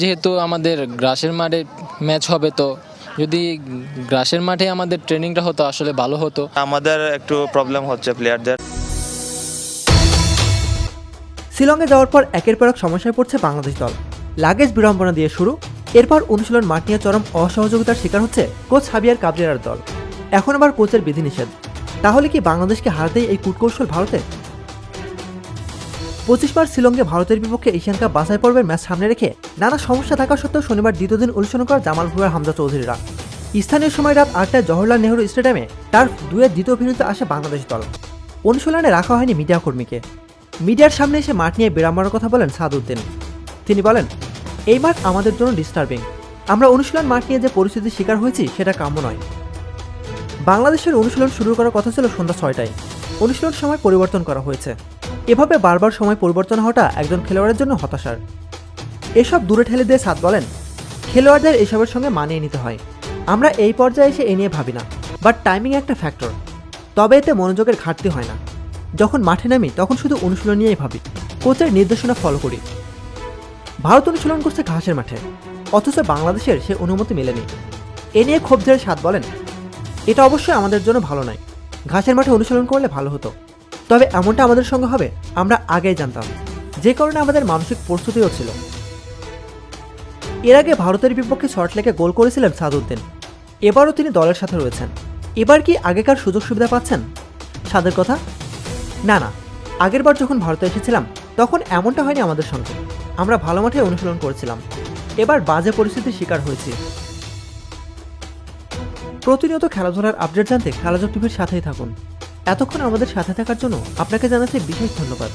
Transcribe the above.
যেহেতু আমাদের গ্রাসের মাঠে ম্যাচ হবে, তো যদি গ্রাসের মাঠে আমাদের ট্রেনিংটা হতো আসলে ভালো হতো। আমাদের একটু প্রবলেম হচ্ছে প্লেয়ারদের। শিলংয়ে যাওয়ার পর একের পর এক সমস্যায় পড়ছে বাংলাদেশ দল। লাগেজ বিড়ম্বনা দিয়ে শুরু, এরপর অনুশীলন মাঠ নিয়ে চরম অসহযোগিতার শিকার হচ্ছে কোচ হাবিয়ার কাবরেরার দল। এখন আবার কোচের বিধিনিষেধ। তাহলে কি বাংলাদেশকে হারাতেই এই কূটকৌশল ভারতে? 25 মার্চ শিলংয়ে ভারতের বিপক্ষে এশিয়ান কাপ বাছাই পর্বের ম্যাচ সামনে রেখে নানা সমস্যা থাকা সত্ত্বেও শনিবার দ্বিতীয় দিন অনুশীলন করা জামাল ভুঁইয়া হামজা চৌধুরীরা। স্থানীয় সময় রাত 8টায় জওহরলাল নেহরু স্টেডিয়ামে টার্ফ 2-এর দ্বিতীয় ভিন্নতে আসে বাংলাদেশ দল। অনুশীলনে রাখা হয়নি মিডিয়া কর্মীকে। মিডিয়ার সামনে এসে মাঠ নিয়ে বিড়ম্বনার কথা বলেন সাদউদ্দিন। তিনি বলেন, এই মাঠ আমাদের জন্য ডিস্টার্বিং। আমরা অনুশীলন মাঠ নিয়ে যে পরিস্থিতির শিকার হয়েছি সেটা কাম্য নয়। বাংলাদেশের অনুশীলন শুরু করার কথা ছিল সন্ধ্যা 6টায়। অনুশীলন সময় পরিবর্তন করা হয়েছে। এভাবে বারবার সময় পরিবর্তন হওয়াটা একজন খেলোয়াড়ের জন্য হতাশার। এসব দূরে ঠেলে দিয়ে সাদ বলেন, খেলোয়াড়দের এসবের সঙ্গে মানিয়ে নিতে হয়। আমরা এই পর্যায়ে এসে এ নিয়ে ভাবি না, বাট টাইমিং একটা ফ্যাক্টর। তবে এতে মনোযোগের ঘাটতি হয় না। যখন মাঠে নামি তখন শুধু অনুশীলন নিয়েই ভাবি, কোচের নির্দেশনা ফলো করি। ভারত অনুশীলন করছে ঘাসের মাঠে, অথচ বাংলাদেশের সে অনুমতি মেলেনি। এ নিয়ে ক্ষোভ ঝেড়ে সাদ বলেন, এটা অবশ্যই আমাদের জন্য ভালো নয়। ঘাসের মাঠে অনুশীলন করলে ভালো হতো, তবে এমনটা আমাদের সঙ্গে হবে আমরা আগেই জানতাম, যে কারণে আমাদের মানসিক প্রস্তুতিও ছিল। এর আগে ভারতের বিপক্ষে শর্টলেগে গোল করেছিলেন সাদউদ্দিন। এবারও তিনি দলের সাথে রয়েছেন। এবার কি আগেকার সুযোগ সুবিধা পাচ্ছেন সাদের কথা? না, আগেরবার যখন ভারতে এসেছিলাম তখন এমনটা হয়নি আমাদের সঙ্গে। আমরা ভালো মাঠে অনুশীলন করেছিলাম। এবার বাজে পরিস্থিতির শিকার হয়েছি। প্রতিনিয়ত খেলাধুলার আপডেট জানতে খেলাযোগ টিভির সাথেই থাকুন। এতক্ষণ আমাদের সাথে থাকার জন্য আপনাকে জানাচ্ছি বিশেষ ধন্যবাদ।